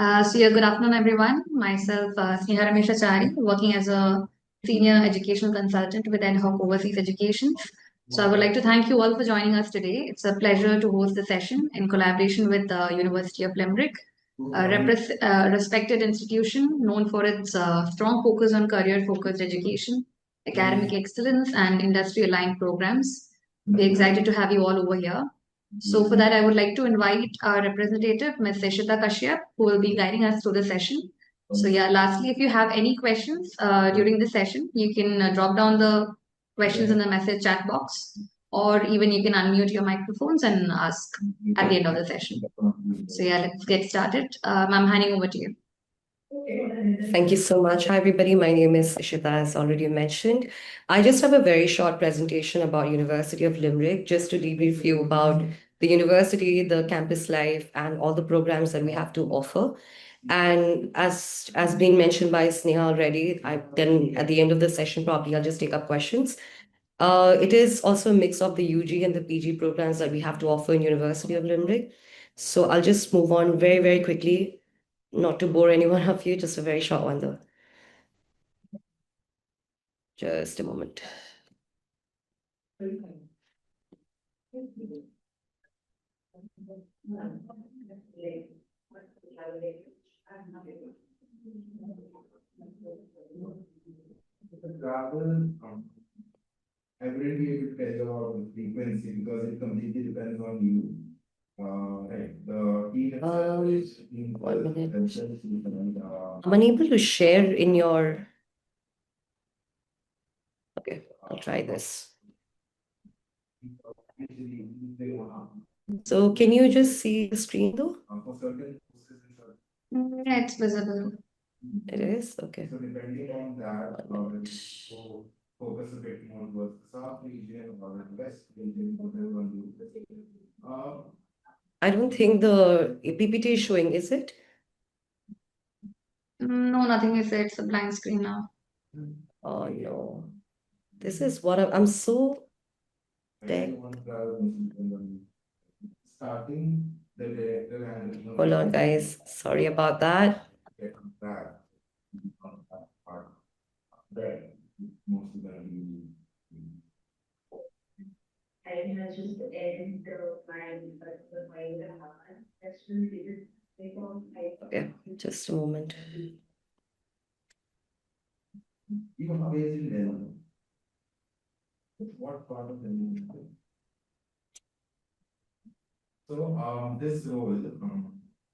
Good afternoon, everyone. Myself, Sneha Rameshachari, working as a senior educational consultant with Ad Hoc Overseas Education. So, I would like to thank you all for joining us today. It's a pleasure to host the session in collaboration with the University of Limerick, a respected institution known for its strong focus on career-focused education, academic excellence, and industry-aligned programs. We're excited to have you all over here. So for that, I would like to invite our representative, Ms. Ishita Kashyap, who will be guiding us through the session. So yeah, lastly, if you have any questions during the session, you can drop down the questions in the message chat box, or even you can unmute your microphones and ask at the end of the session. So yeah, let's get started. Ma'am, handing over to you. Thank you so much. Hi, everybody. My name is Ishita, as already mentioned. I just have a very short presentation about University of Limerick, just to debrief you about the university, the campus life, and all the programs that we have to offer. And as being mentioned by Sneha already, then at the end of the session, probably I'll just take up questions. It is also a mix of the UG and the PG programs that we have to offer in University of Limerick. So I'll just move on very, very quickly, not to bore any one of you, just a very short one though. Just a moment. Travel, I wouldn't be able to tell you about the frequency because it completely depends on you. The team itself is 1 minute. I'm unable to share in your. Okay, I'll try this. So can you just see the screen though? Yeah, it's visible. It is? Okay. So depending on that, so focus a bit more towards the south region or the west region, whatever one you. I don't think the PPT is showing, is it? No, nothing is there. It's a blank screen now. Oh no. This is what I'm so dead. Starting the director and Hold on, guys. Sorry about that. Okay, just a moment. What part of the movie? So this role,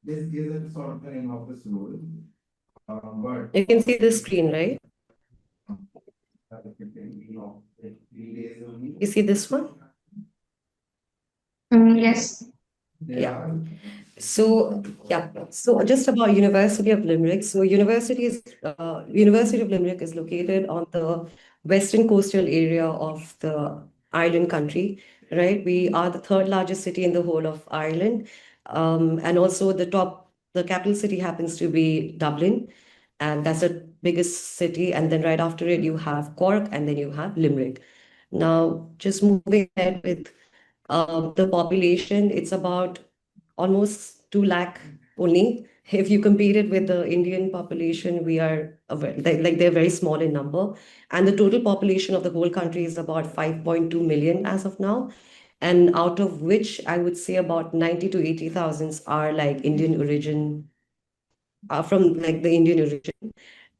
this is a sort of the name of this role. But you can see the screen, right? You see this one? Yes. Yeah. So yeah. So just about University of Limerick. So University of Limerick is located on the western coastal area of the Ireland country, right? We are the third largest city in the whole of Ireland, and also the capital city happens to be Dublin, and that's the biggest city. And then right after it, you have Cork, and then you have Limerick. Now, just moving ahead with the population, it's about almost 2 lakh only. If you compare it with the Indian population, we are they're very small in number. And the total population of the whole country is about 5.2 million as of now. And out of which I would say about 90 to 80,000 are like Indian origin, from like the Indian origin.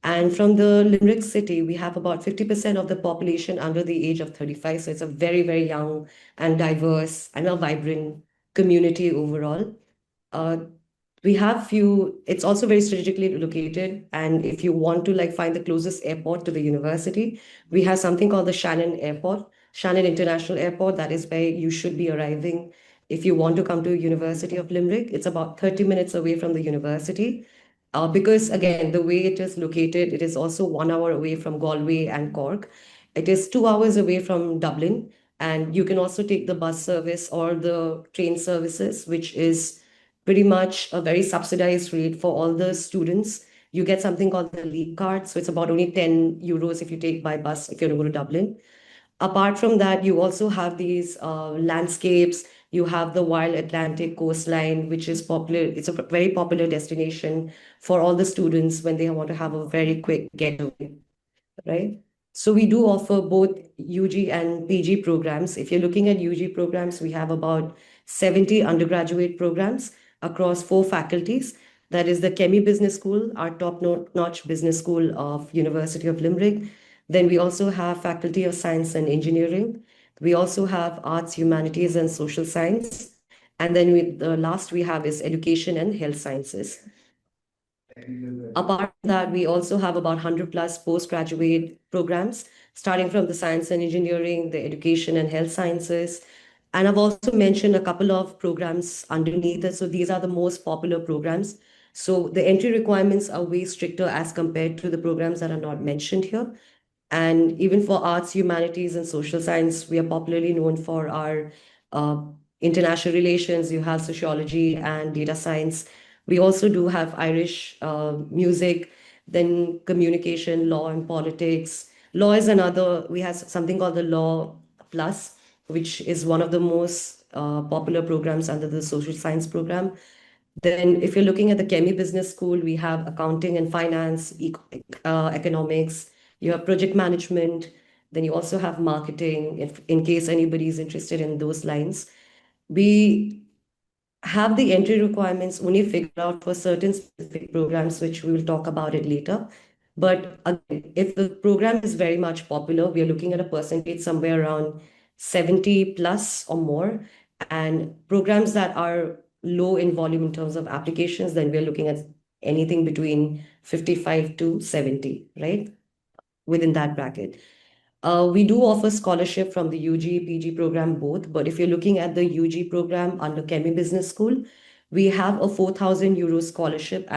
And from the Limerick city, we have about 50% of the population under the age of 35. So it's a very, very young and diverse and a vibrant community overall. Uh, we have it's also very strategically located. And if you want to like find the closest airport to the university, we have something called the Shannon International Airport. That is where you should be arriving. If you want to come to University of Limerick, it's about 30 minutes away from the university. Because again, the way it is located, it is also 1 hour away from Galway and Cork. It is 2 hours away from Dublin. And you can also take the bus service or the train services, which is pretty much a very subsidized rate for all the students. You get something called the leap card. So it's about only 10 euros if you take by bus if you're going to go to Dublin. Apart from that, you also have these landscapes, You have the Wild Atlantic coastline, which is popular. It's a very popular destination for all the students when they want to have a very quick getaway, right? So we do offer both UG and PG programs. If you're looking at UG programs, we have about 70 undergraduate programs across 4 faculties. That is the Chemi Business School, our top-notch business school of University of Limerick. Then we also have Faculty of Science and Engineering. We also have Arts, Humanities, and Social Science. And then the last we have is Education and Health Sciences. Apart from that, we also have about 100 plus postgraduate programs, starting from the science and engineering, the education and health sciences. And I've also mentioned a couple of programs underneath it. So these are the most popular programs. So the entry requirements are way stricter as compared to the programs that are not mentioned here. And even for arts, humanities, and social science, we are popularly known for our uh, international relations. You have sociology and data science. We also do have Irish music, then communication, law, and politics. Law is another, we have something called the Law Plus, which is one of the most popular programs under the social science program. Then, if you're looking at the Chemi Business School, we have accounting and finance, economics, you have project management, then you also have marketing, if in case anybody is interested in those lines. We have the entry requirements only figured out for certain specific programs, which we will talk about it later. But again, if the program is very much popular, we are looking at a percentage somewhere around 70 plus or more. And programs that are low in volume in terms of applications, then we're looking at anything between 55 to 70, right? Within that bracket. We do offer scholarship from the UG, PG program both, but if you're looking at the UG program under Chemi Business School, we have a 4,000 euro scholarship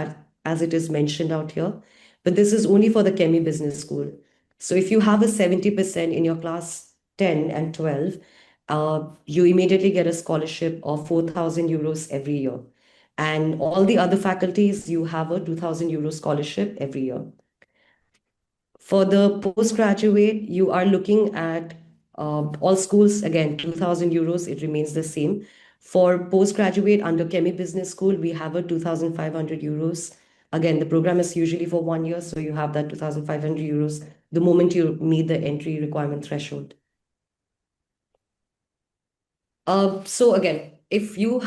as it is mentioned out here, but this is only for the Chemi Business School. So if you have a 70% in your class 10 and 12, you immediately get a scholarship of 4,000 euros every year. And all the other faculties, you have a 2,000 euro scholarship every year. For the postgraduate, you are looking at all schools, again, 2,000 euros, it remains the same. For postgraduate under Chemi Business School, we have a 2,500 euros. Again, the program is usually for 1 year, so you have that 2,500 euros the moment you meet the entry requirement threshold. So again, if you're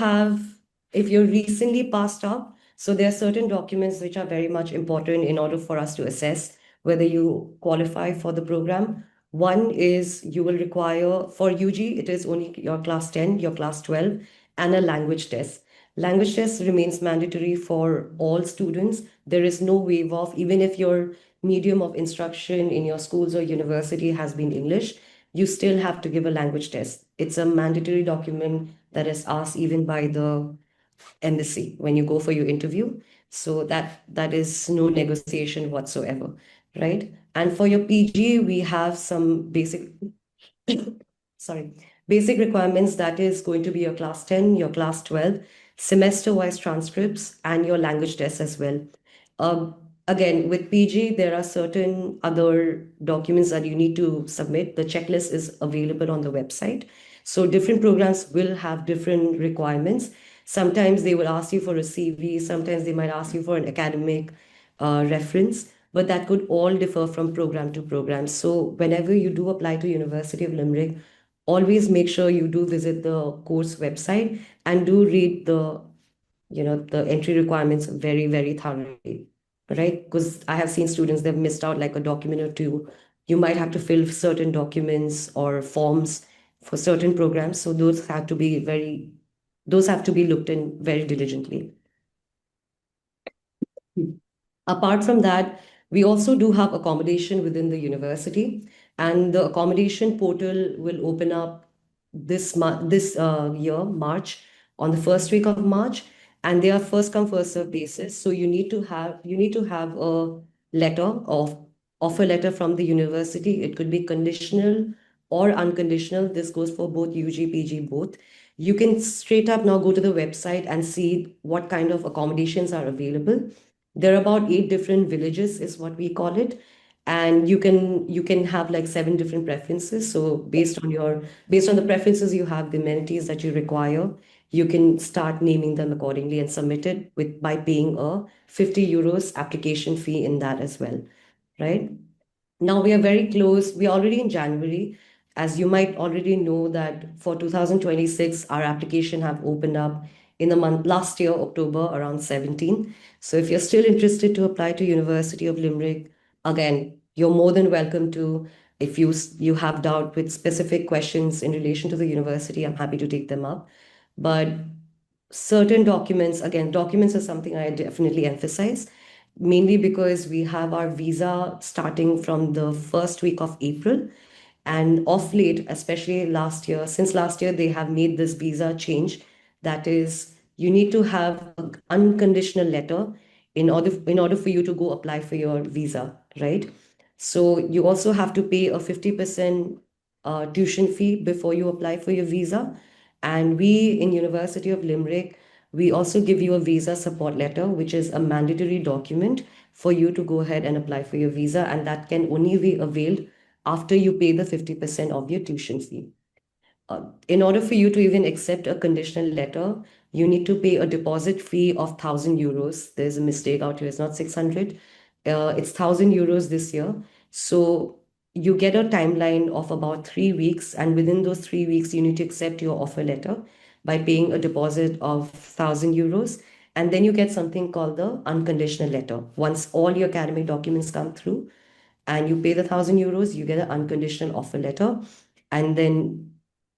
recently passed out, so there are certain documents which are very much important in order for us to assess whether you qualify for the program. One is you will require, for UG, it is only your class 10, your class 12, and a language test. Language test remains mandatory for all students. There is no waive off, even if your medium of instruction in your schools or university has been English, you still have to give a language test. It's a mandatory document that is asked even by the embassy when you go for your interview. So that is no negotiation whatsoever, right? And for your PG, we have some basic, sorry, basic requirements that is going to be your class 10, your class 12, semester-wise transcripts, and your language tests as well. Again, with PG, there are certain other documents that you need to submit. The checklist is available on the website. So different programs will have different requirements. Sometimes they will ask you for a CV, sometimes they might ask you for an academic reference, but that could all differ from program to program. So whenever you do apply to University of Limerick, always make sure you do visit the course website and do read the entry requirements very, very thoroughly, right? Because I have seen students, they've missed out like a document or two. You might have to fill certain documents or forms for certain programs. So those have to be looked in very diligently. Apart from that, we also do have accommodation within the university, and the accommodation portal will open up this year, March, on the first week of March, and they are first come first served basis. So you need to have a letter of offer letter from the university. It could be conditional or unconditional. This goes for both UG, PG, both. You can straight up now go to the website and see what kind of accommodations are available. There are about 8 different villages, is what we call it. and you can have like 7 different preferences. So based on the preferences you have, the amenities that you require, you can start naming them accordingly and submit it with by paying a 50 euros application fee in that as well, right? Now we are very close. We are already in January. As you might already know that for 2026, our application have opened up in the month last year, October, around 17. So if you're still interested to apply to University of Limerick, again, you're more than welcome to. If you have doubt with specific questions in relation to the university, I'm happy to take them up. But certain documents, again, documents is something I definitely emphasize, mainly because we have our visa starting from the first week of April. And off late, especially last year, since last year, they have made this visa change. That is, you need to have an unconditional letter in order for you to go apply for your visa, right? So you also have to pay a 50% tuition fee before you apply for your visa. And we in University of Limerick, we also give you a visa support letter, which is a mandatory document for you to go ahead and apply for your visa, and that can only be availed after you pay the 50% of your tuition fee. In order for you to even accept a conditional letter, you need to pay a deposit fee of 1,000 euros. There's a mistake out here. It's not 600. It's 1,000 euros this year. So you get a timeline of about 3 weeks, and within those 3 weeks, you need to accept your offer letter by paying a deposit of 1,000 euros. And then you get something called the unconditional letter. Once all your academic documents come through and you pay the 1,000 euros, you get an unconditional offer letter. And then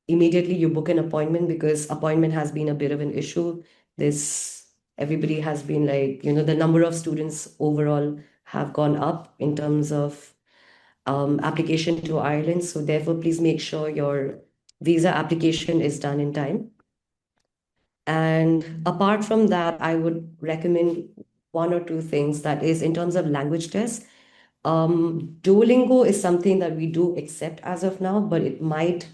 immediately you book an appointment, because appointment has been a bit of an issue. This Everybody has been like, the number of students overall have gone up in terms of application to Ireland. So therefore, please make sure your visa application is done in time. And apart from that, I would recommend one or two things. That is, in terms of language tests, Duolingo is something that we do accept as of now, but it might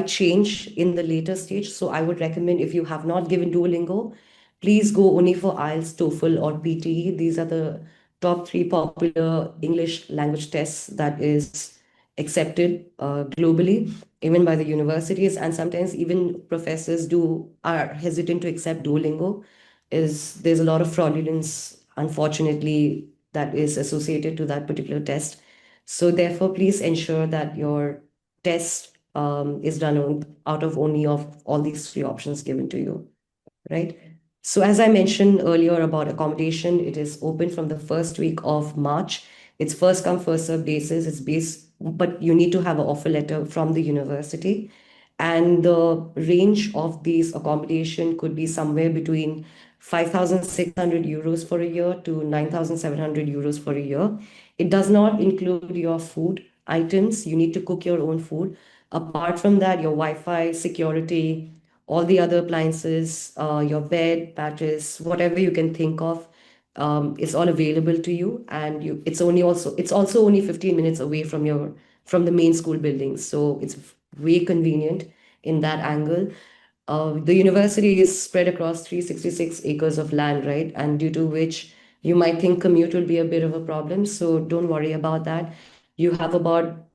change in the later stage. So I would recommend, if you have not given Duolingo, please go only for IELTS, TOEFL, or PTE. These are the top three popular English language tests that is accepted globally, even by the universities. And sometimes even professors are hesitant to accept Duolingo. There's a lot of fraudulence, unfortunately, that is associated to that particular test. So therefore, please ensure that your test is done out of only of all these three options given to you, right? So as I mentioned earlier about accommodation, it is open from the first week of March. It's first come, first served basis. But you need to have an offer letter from the university. And the range of these accommodation could be somewhere between 5,600 euros for a year to 9,700 euros for a year. It does not include your food items. You need to cook your own food. Apart from that, your Wi-Fi, security, all the other appliances, your bed, mattress, whatever you can think of, is all available to you. And it's also only 15 minutes away from the main school building. So it's way convenient in that angle. The university is spread across 366 acres of land, right? And due to which you might think commute will be a bit of a problem. So don't worry about that. You have about,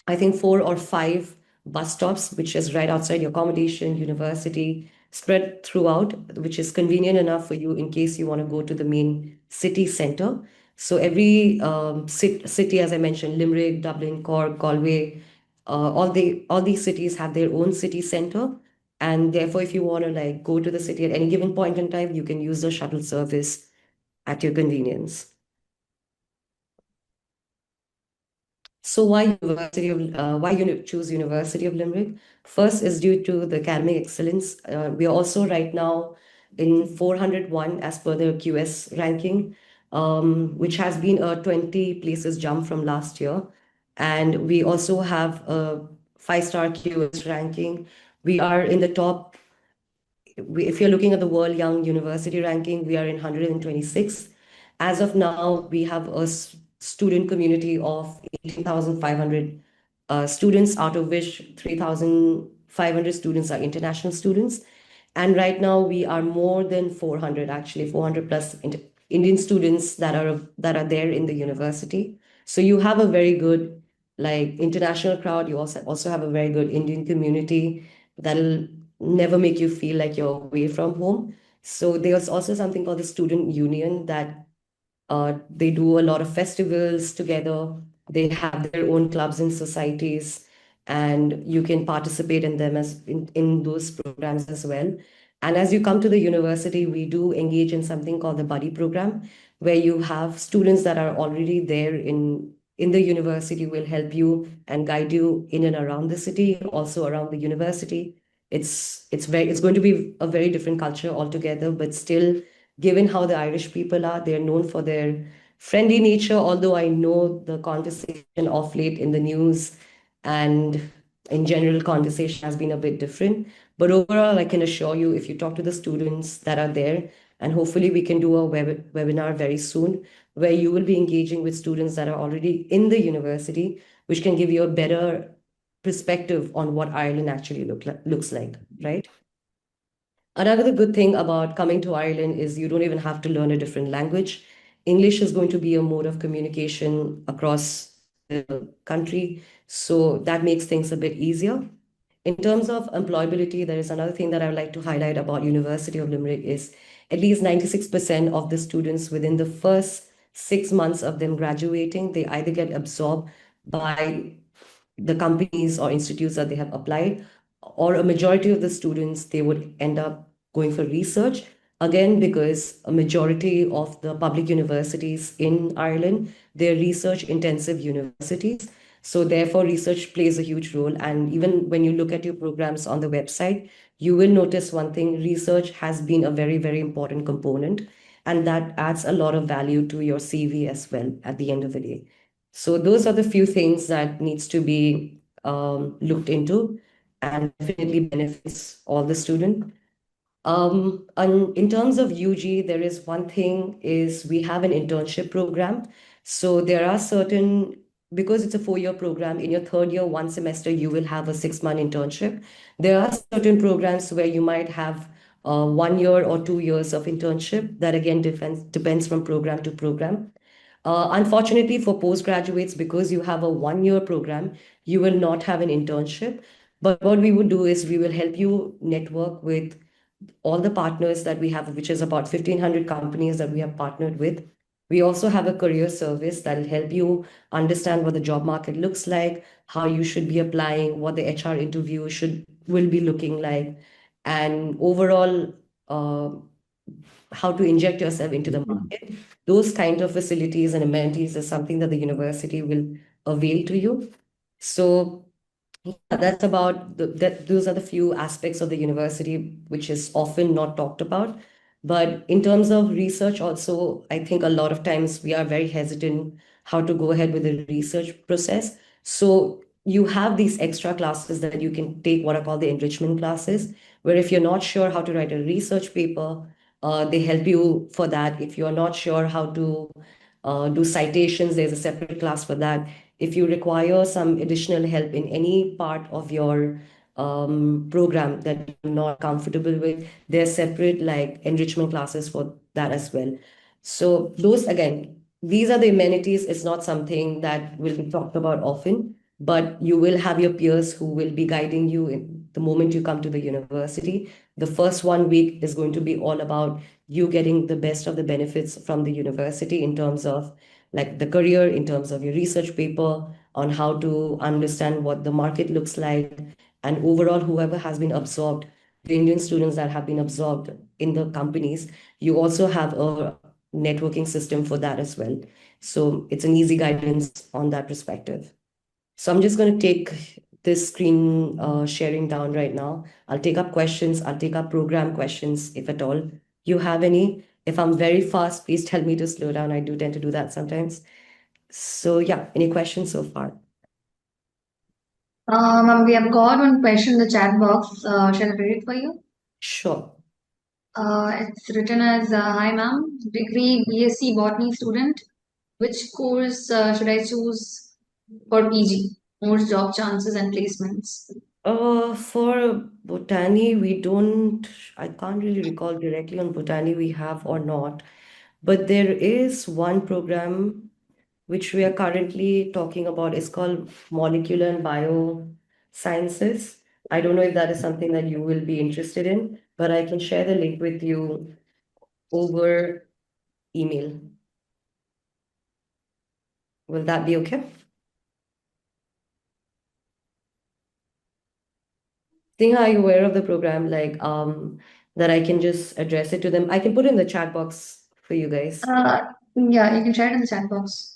I think, 4 or 5 bus stops, which is right outside your accommodation, university, spread throughout, which is convenient enough for you in case you want to go to the main city center. So every city, as I mentioned, Limerick, Dublin, Cork, Galway, all these cities have their own city center. And therefore, if you want to like go to the city at any given point in time, you can use the shuttle service at your convenience. So why choose University of Limerick? First is due to the academic excellence. We are also right now in 401 as per the QS ranking, which has been a 20 places jump from last year. And we also have a 5-star QS ranking. We are in the top. If you're looking at the World Young University ranking, we are in 126. As of now, we have a student community of 18,500 students, out of which 3,500 students are international students. And right now, we are more than 400, actually, 400 plus Indian students that are there in the university. So you have a very good like international crowd. You also have a very good Indian community that'll never make you feel like you're away from home. So there's also something called the student union that they do a lot of festivals together. They have their own clubs and societies, and you can participate in them as in those programs as well. And as you come to the university, we do engage in something called the buddy program, where you have students that are already there in the university will help you and guide you in and around the city, also around the university. It's going to be a very different culture altogether, but still, given how the Irish people are, they're known for their friendly nature, although I know the conversation of late in the news and in general conversation has been a bit different. But overall, I can assure you, if you talk to the students that are there, and hopefully we can do a webinar very soon, where you will be engaging with students that are already in the university, which can give you a better perspective on what Ireland actually looks like, right? Another good thing about coming to Ireland is you don't even have to learn a different language. English is going to be a mode of communication across the country, so that makes things a bit easier. In terms of employability, there is another thing that I would like to highlight about University of Limerick is at least 96% of the students within the first 6 months of them graduating, they either get absorbed by the companies or institutes that they have applied, or a majority of the students, they would end up going for research. Again, because a majority of the public universities in Ireland, they're research intensive universities. So therefore, research plays a huge role. And even when you look at your programs on the website, you will notice one thing, research has been a very, very important component. And that adds a lot of value to your CV as well at the end of the day. So those are the few things that needs to be looked into and definitely benefits all the student. And in terms of UG, there is one thing is we have an internship program. So there are certain, because it's a 4-year program, in your third year, one semester, you will have a 6-month internship. There are certain programs where you might have 1 year or 2 years of internship. That again depends from program to program. Unfortunately, for postgraduates, because you have a 1-year program, you will not have an internship. But what we would do is we will help you network with all the partners that we have, which is about 1,500 companies that we have partnered with. We also have a career service that will help you understand what the job market looks like, how you should be applying, what the HR interview will be looking like, and overall how to inject yourself into the market. Those kind of facilities and amenities is something that the university will avail to you. So that's about those are the few aspects of the university which is often not talked about. But in terms of research, also, I think a lot of times we are very hesitant how to go ahead with the research process. So you have these extra classes that you can take, what are called the enrichment classes, where if you're not sure how to write a research paper, they help you for that. If you're not sure how to do citations, there's a separate class for that. If you require some additional help in any part of your program that you're not comfortable with, there's separate like enrichment classes for that as well. So those, again, these are the amenities. It's not something that will be talked about often, but you will have your peers who will be guiding you in the moment you come to the university. The first 1 week is going to be all about you getting the best of the benefits from the university in terms of like the career, in terms of your research paper, on how to understand what the market looks like, and overall, whoever has been absorbed, the Indian students that have been absorbed in the companies, you also have a networking system for that as well. So it's an easy guidance on that perspective. So I'm just going to take this screen sharing down right now. I'll take up questions. I'll take up program questions, if at all you have any. If I'm very fast, please tell me to slow down. I do tend to do that sometimes. So yeah, any questions so far? We have got one question in the chat box. Shall I read it for you? Sure. It's written as Hi, ma'am, degree BSc botany student. Which course should I choose for PG? More job chances and placements. For botany, I can't really recall directly on botany we have or not. But there is one program which we are currently talking about. Is called Molecular and Biosciences. I don't know if that is something that you will be interested in, but I can share the link with you over email. Will that be okay? Think, are you aware of the program? Like, that I can just address it to them. I can put in the chat box for you guys. Yeah, you can share it in the chat box.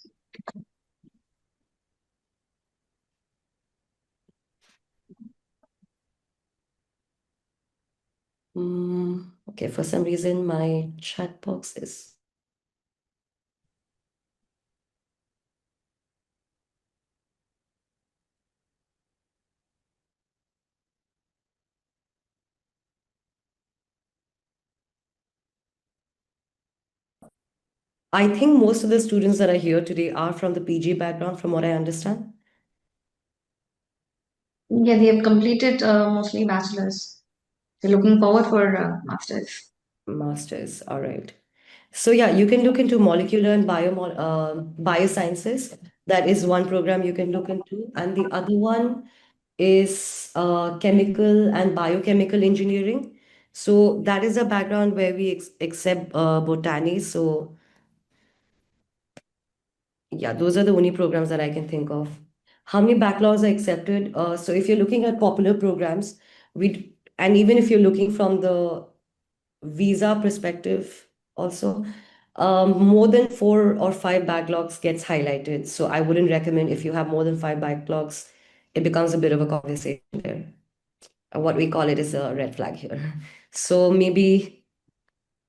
Okay, for some reason my chat box is. I think most of the students that are here today are from the PG background, from what I understand. Yeah, they have completed mostly bachelor's. They're looking forward for masters. Masters, all right. So yeah, you can look into molecular and biosciences. That is one program you can look into, and the other one is chemical and biochemical engineering. So that is a background where we accept botany. So yeah, those are the only programs that I can think of. How many backlogs are accepted? So if you're looking at popular programs, and even if you're looking from the visa perspective also, more than 4 or 5 backlogs gets highlighted. So I wouldn't recommend. If you have more than 5 backlogs, it becomes a bit of a conversation there. What we call it is a red flag here. So maybe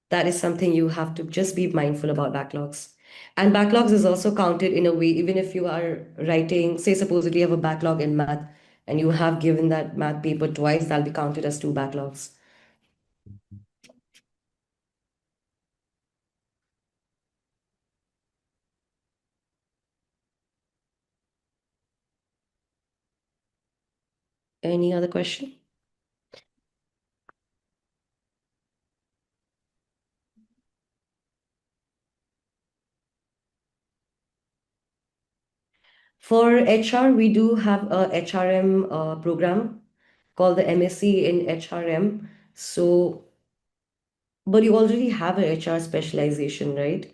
that is something you have to just be mindful about backlogs. And backlogs is also counted in a way, even if you are writing, say, supposedly you have a backlog in math and you have given that math paper twice, that'll be counted as 2 backlogs. Any other question? For HR, we do have a HRM program called the MSc in HRM. So, but you already have a HR specialization, right?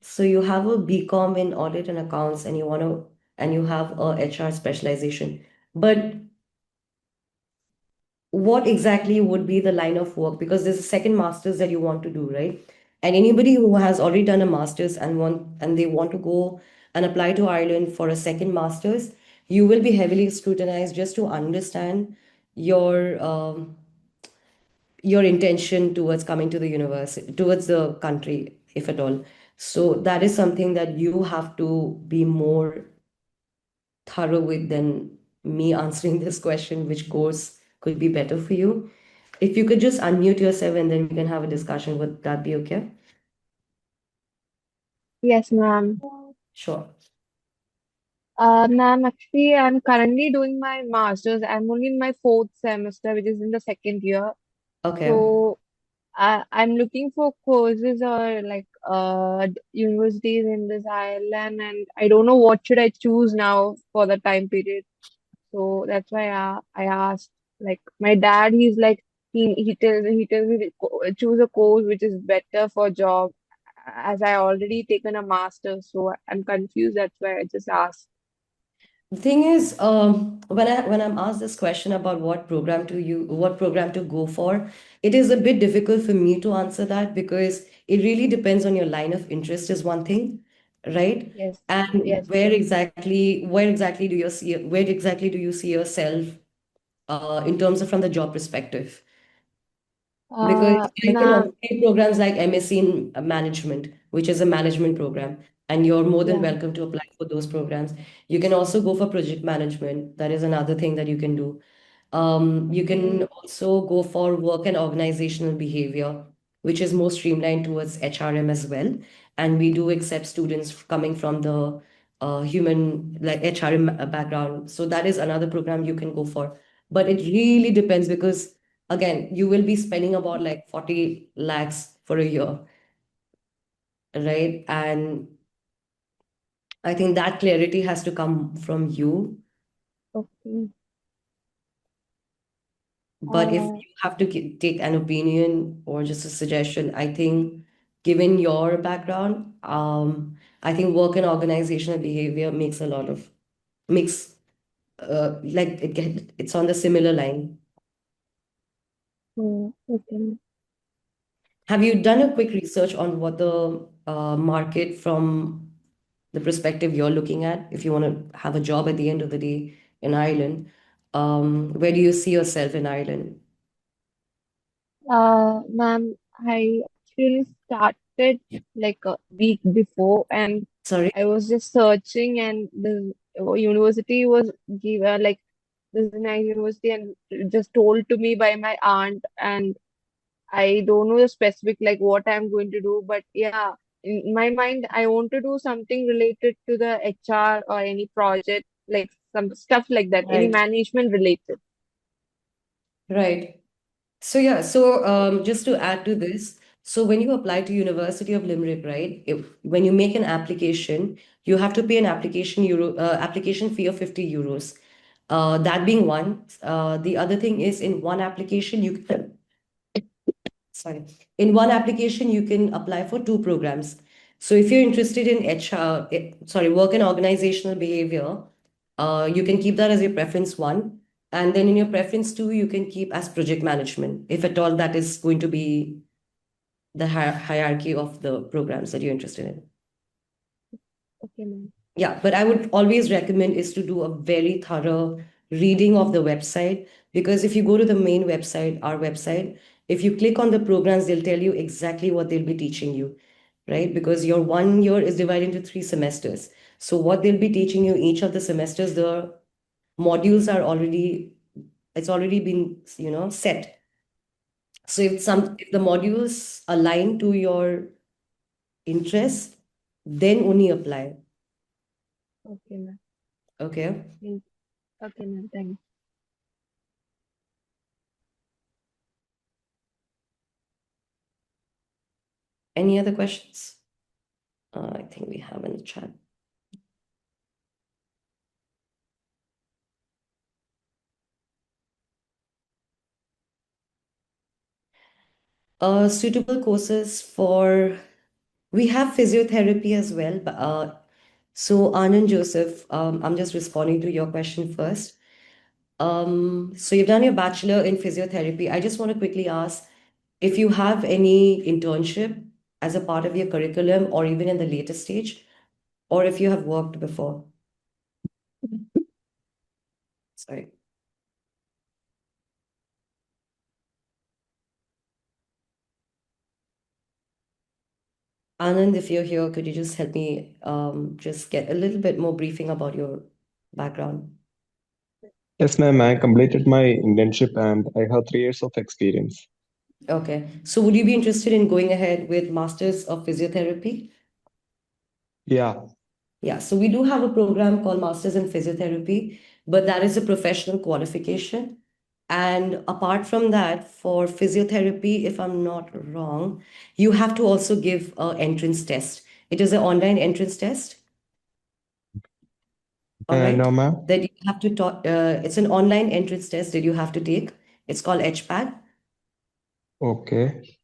So you have a BCom in audit and accounts, and you have a HR specialization. But what exactly would be the line of work? Because there's a second master's that you want to do, right? And anybody who has already done a master's and they want to go and apply to Ireland for a second master's, you will be heavily scrutinized just to understand your your intention towards coming to the university, towards the country, if at all. So that is something that you have to be more thorough with than me answering this question, which course could be better for you. If you could just unmute yourself and then we can have a discussion, would that be okay? Yes, ma'am. Sure. Ma'am, actually, I'm currently doing my master's. I'm only in my fourth semester, which is in the second year. Okay. So I'm looking for courses or like universities in this island, and I don't know what should I choose now for the time period. So that's why I asked. Like my dad, he's like he tells me to choose a course which is better for job, as I already taken a master. So I'm confused. That's why I just asked. The thing is, when I'm asked this question about what program to go for, it is a bit difficult for me to answer that because it really depends on your line of interest is one thing, right? Yes, And yes. where exactly do you see yourself in terms of from the job perspective? Because I can Ma'am, also take programs like MSc in management, which is a management program, and you're more than yeah. welcome to apply for those programs. You can also go for project management. That is another thing that you can do. You can also go for work and organizational behavior, which is more streamlined towards HRM as well. And we do accept students coming from the human, like HRM background. So that is another program you can go for. But it really depends because again, you will be spending about like 40 lakhs for a year, right? And I think that clarity has to come from you. Okay. But if Uh, you have to take an opinion or just a suggestion, I think given your background, I think work and organizational behavior makes like it's on the similar line. okay. Have you done a quick research on what the market from the perspective you're looking at, if you want to have a job at the end of the day in Ireland, where do you see yourself in Ireland? Ma'am, I actually started like a week before, and Sorry? I was just searching, and the university was like this is a nice university, and just told to me by my aunt, and I don't know the specific like what I'm going to do, but yeah, in my mind, I want to do something related to the HR or any project, like some stuff like that, any Right, management related. right. So yeah, so just to add to this, so when you apply to University of Limerick, right, when you make an application, you have to pay an application fee of 50 euros. That being one. The other thing is in one application you can, sorry, in one application you can apply for two programs. So if you're interested in work and organizational behavior, you can keep that as your preference one. And then in your preference two, you can keep as project management, if at all that is going to be the hierarchy of the programs that you're interested in. Okay, ma'am. Yeah, but I would always recommend is to do a very thorough reading of the website, because if you go to the main website, our website, if you click on the programs, they'll tell you exactly what they'll be teaching you, right? Because your 1 year is divided into 3 semesters. So what they'll be teaching you each of the semesters, the modules are already, it's already been, set. So if the modules align to your interest, then only apply. Okay, ma'am. Okay. Okay, ma'am. Thank Any other questions? I think we have in the chat. Suitable courses for, we have physiotherapy as well. But, so Anand Joseph, I'm just responding to your question first. So you've done your bachelor in physiotherapy. I just want to quickly ask if you have any internship as a part of your curriculum or even in the later stage, or if you have worked before. Sorry. Anand, if you're here, could you just help me just get a little bit more briefing about your background? Yes, ma'am. I completed my internship and I have 3 years of experience. Okay. So would you be interested in going ahead with Masters of Physiotherapy? Yeah. Yeah, so we do have a program called Masters in Physiotherapy, but that is a professional qualification. And apart from that, for physiotherapy, if I'm not wrong, you have to also give an entrance test. It is an online entrance test, all right? No, ma'am. That you have to talk, it's an online entrance test that you have to take. It's called HPAD. Okay.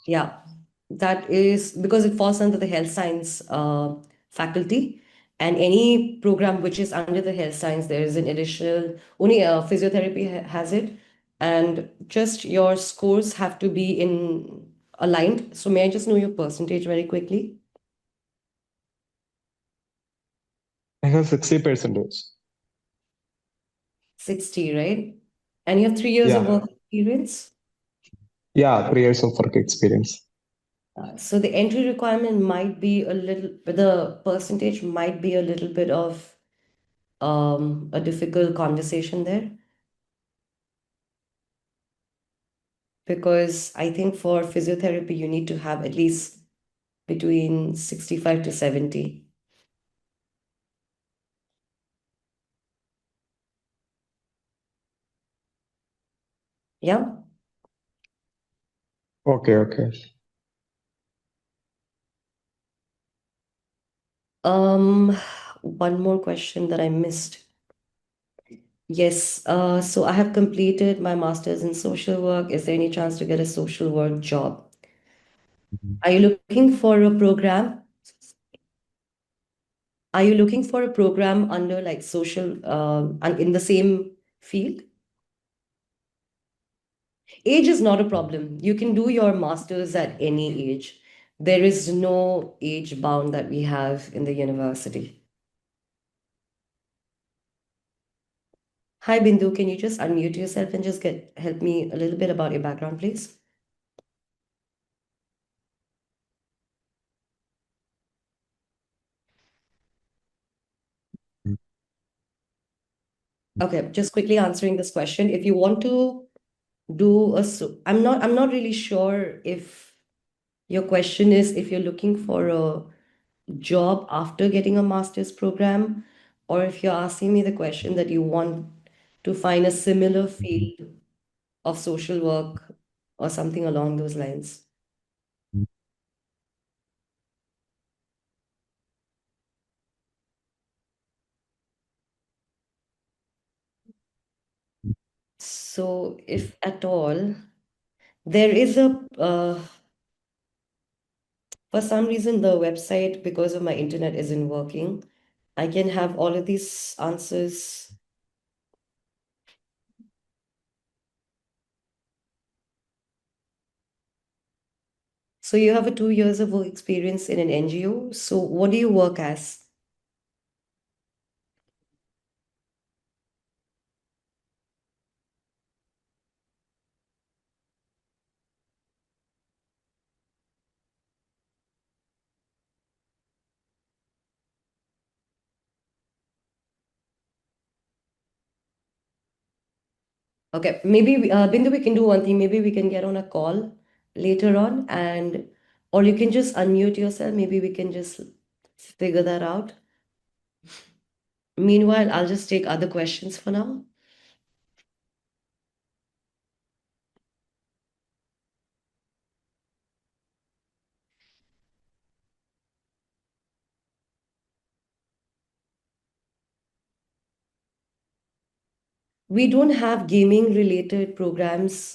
Yeah, that is because it falls under the health science faculty. And any program which is under the health science, there is an additional, only physiotherapy has it. And just your scores have to be in aligned. So may I just know your percentage very quickly? I have 60%. 60, right? And you have 3 years of Yeah. work experience. Yeah, 3 years of work experience. So the entry requirement might be a little, the percentage might be a little bit of a difficult conversation there, because I think for physiotherapy you need to have at least between 65 to 70. Yeah. Okay, okay. Um, One more question that I missed. Yes, so I have completed my master's in social work. Is there any chance to get a social work job? Are you looking for a program? Are you looking for a program under like social, and in the same field? Age is not a problem. You can do your master's at any age. There is no age bound that we have in the university. Hi, Bindu. Can you just unmute yourself and just help me a little bit about your background, please? Okay, just quickly answering this question. If you want to do I'm not really sure if your question is if you're looking for a job after getting a master's program, or if you're asking me the question that you want to find a similar field of social work or something along those lines. So if at all, there is for some reason, the website, because of my internet, isn't working. I can have all of these answers. So you have a 2 years of work experience in an NGO. So what do you work as? Okay, maybe Bindu, we can do one thing. Maybe we can get on a call later on, and or you can just unmute yourself. Maybe we can just figure that out. Meanwhile, I'll just take other questions for now. We don't have gaming related programs,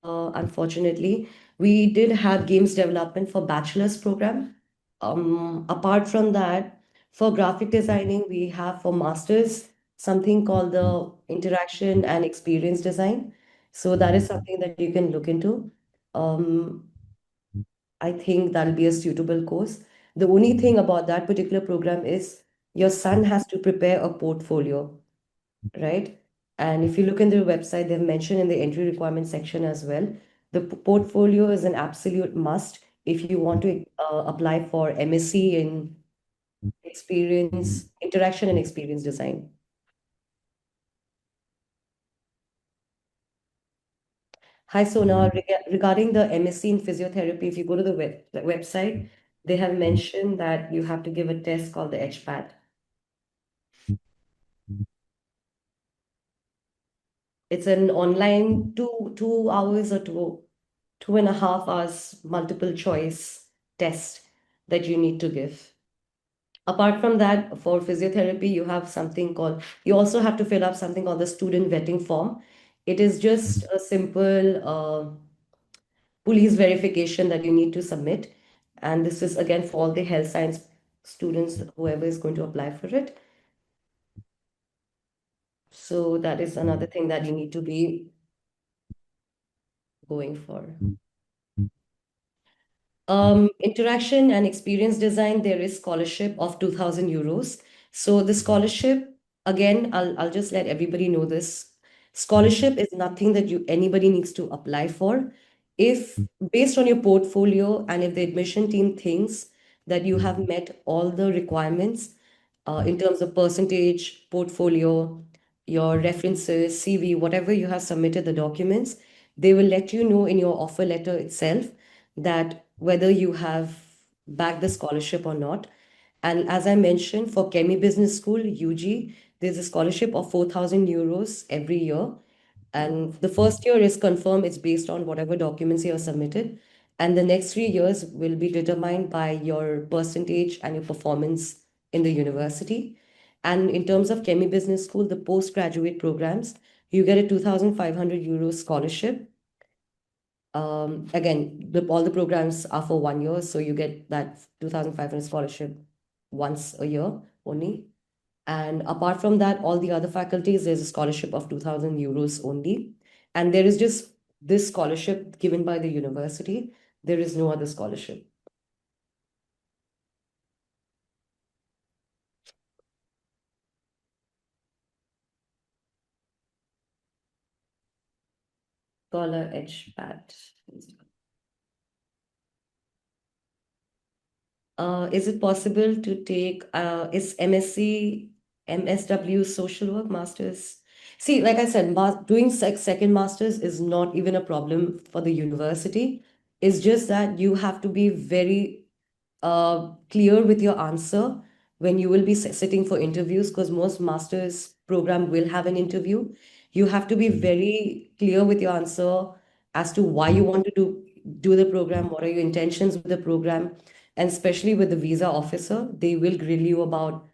unfortunately. We did have games development for bachelor's program. Apart from that, for graphic designing, we have for masters something called the interaction and experience design. So that is something that you can look into. Um, I think that'll be a suitable course. The only thing about that particular program is your son has to prepare a portfolio, right? And if you look in their website, they've mentioned in the entry requirement section as well, the portfolio is an absolute must if you want to apply for MSc in experience, interaction and experience design. Hi, so now regarding the MSc in physiotherapy, if you go to the website, they have mentioned that you have to give a test called the HPAT. It's an online 2 hours or 2.5 hours multiple choice test that you need to give. Apart from that, for physiotherapy, you have something called, you also have to fill up something called the student vetting form. It is just a simple police verification that you need to submit. And this is again for all the health science students, whoever is going to apply for it. So that is another thing that you need to be going for. Interaction and experience design, there is scholarship of 2,000 euros. So the scholarship, again, I'll just let everybody know this. Scholarship is nothing that anybody needs to apply for. If based on your portfolio and if the admission team thinks that you have met all the requirements in terms of percentage, portfolio, your references, CV, whatever you have submitted the documents, they will let you know in your offer letter itself that whether you have backed the scholarship or not. And as I mentioned, for Chemi Business School, UG, there's a scholarship of 4,000 euros every year. And the first year is confirmed, it's based on whatever documents you have submitted. And the next 3 years will be determined by your percentage and your performance in the university. And in terms of Chemi Business School, the postgraduate programs, you get a 2,500 euro scholarship. Again, all the programs are for 1 year, so you get that 2,500 scholarship once a year only. And apart from that, all the other faculties, there's a scholarship of 2,000 euros only. And there is just this scholarship given by the university. There is no other scholarship. Scholar Edge Pat. Is it possible to take is MSc, MSW social work masters? See, like I said, doing second masters is not even a problem for the university. It's just that you have to be very clear with your answer when you will be sitting for interviews, because most masters program will have an interview. You have to be very clear with your answer as to why you want to do the program, what are your intentions with the program, and especially with the visa officer, they will grill you about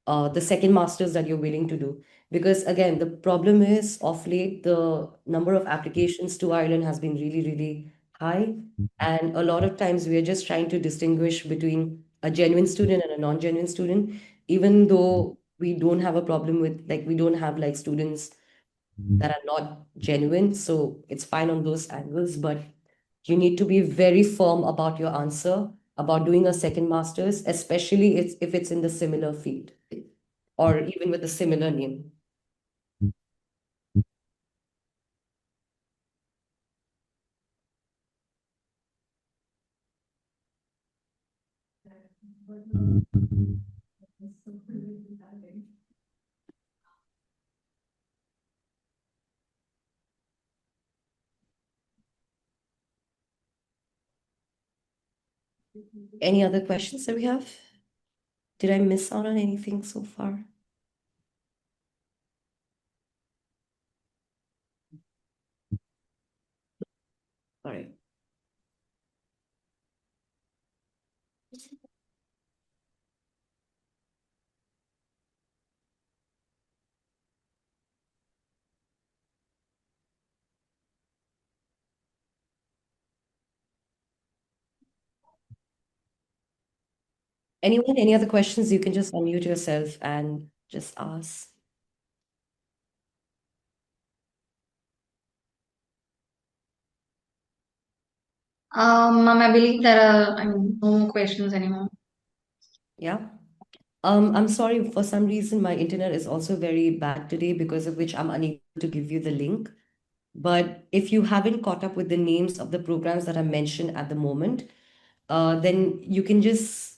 the second masters that you're willing to do. Because again, the problem is of late, the number of applications to Ireland has been really, really high. And a lot of times we are just trying to distinguish between a genuine student and a non-genuine student, even though we don't have a problem with, like, we don't have like students that are not genuine. So it's fine on those angles, but you need to be very firm about your answer about doing a second master's, especially if it's in the similar field or even with a similar name. Any other questions that we have? Did I miss out on anything so far? All right. Anyone, any other questions? You can just unmute yourself and just ask. Ma'am, I believe there are, no more questions anymore. Yeah. I'm sorry, for some reason my internet is also very bad today, because of which I'm unable to give you the link. But if you haven't caught up with the names of the programs that I mentioned at the moment, then you can just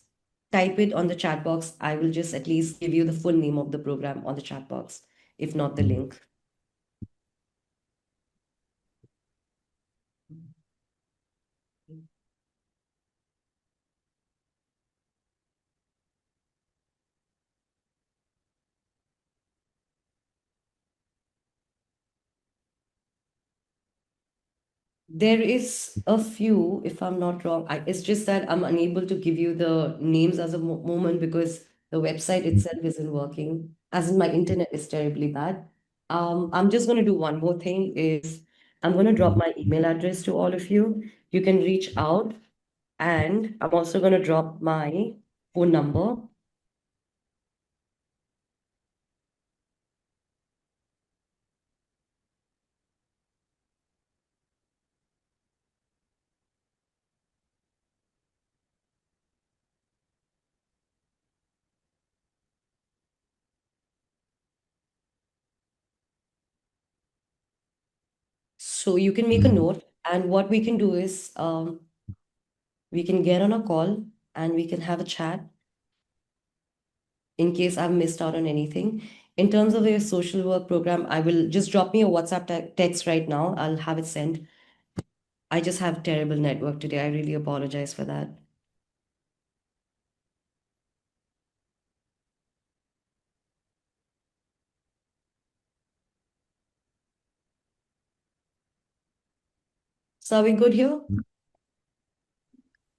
type it on the chat box. I will just at least give you the full name of the program on the chat box, if not the link. There is a few, if I'm not wrong. It's just that I'm unable to give you the names as a moment, because the website itself isn't working, as in my internet is terribly bad. I'm just going to do one more thing is I'm going to drop my email address to all of you. You can reach out, and I'm also going to drop my phone number. So you can make a note, and what we can do is we can get on a call and we can have a chat in case I've missed out on anything. In terms of your social work program, I will just drop me a WhatsApp text right now. I'll have it sent. I just have terrible network today. I really apologize for that. So are we good here?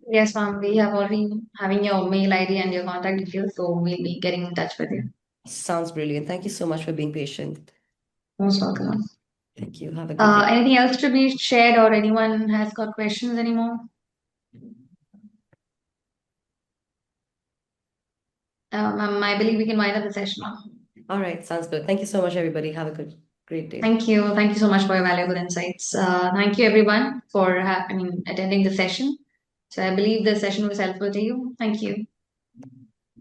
Yes, ma'am. We have already having your mail ID and your contact details, so we'll be getting in touch with you. Sounds brilliant. Thank you so much for being patient. Most welcome, ma'am. Thank you. Have a good day. Anything else to be shared, or anyone has got questions anymore? I believe we can wind up the session now. All right, sounds good. Thank you so much, everybody. Have a great day. Thank you. Thank you so much for your valuable insights. Thank you, everyone, for attending the session. So I believe the session was helpful to you. Thank you.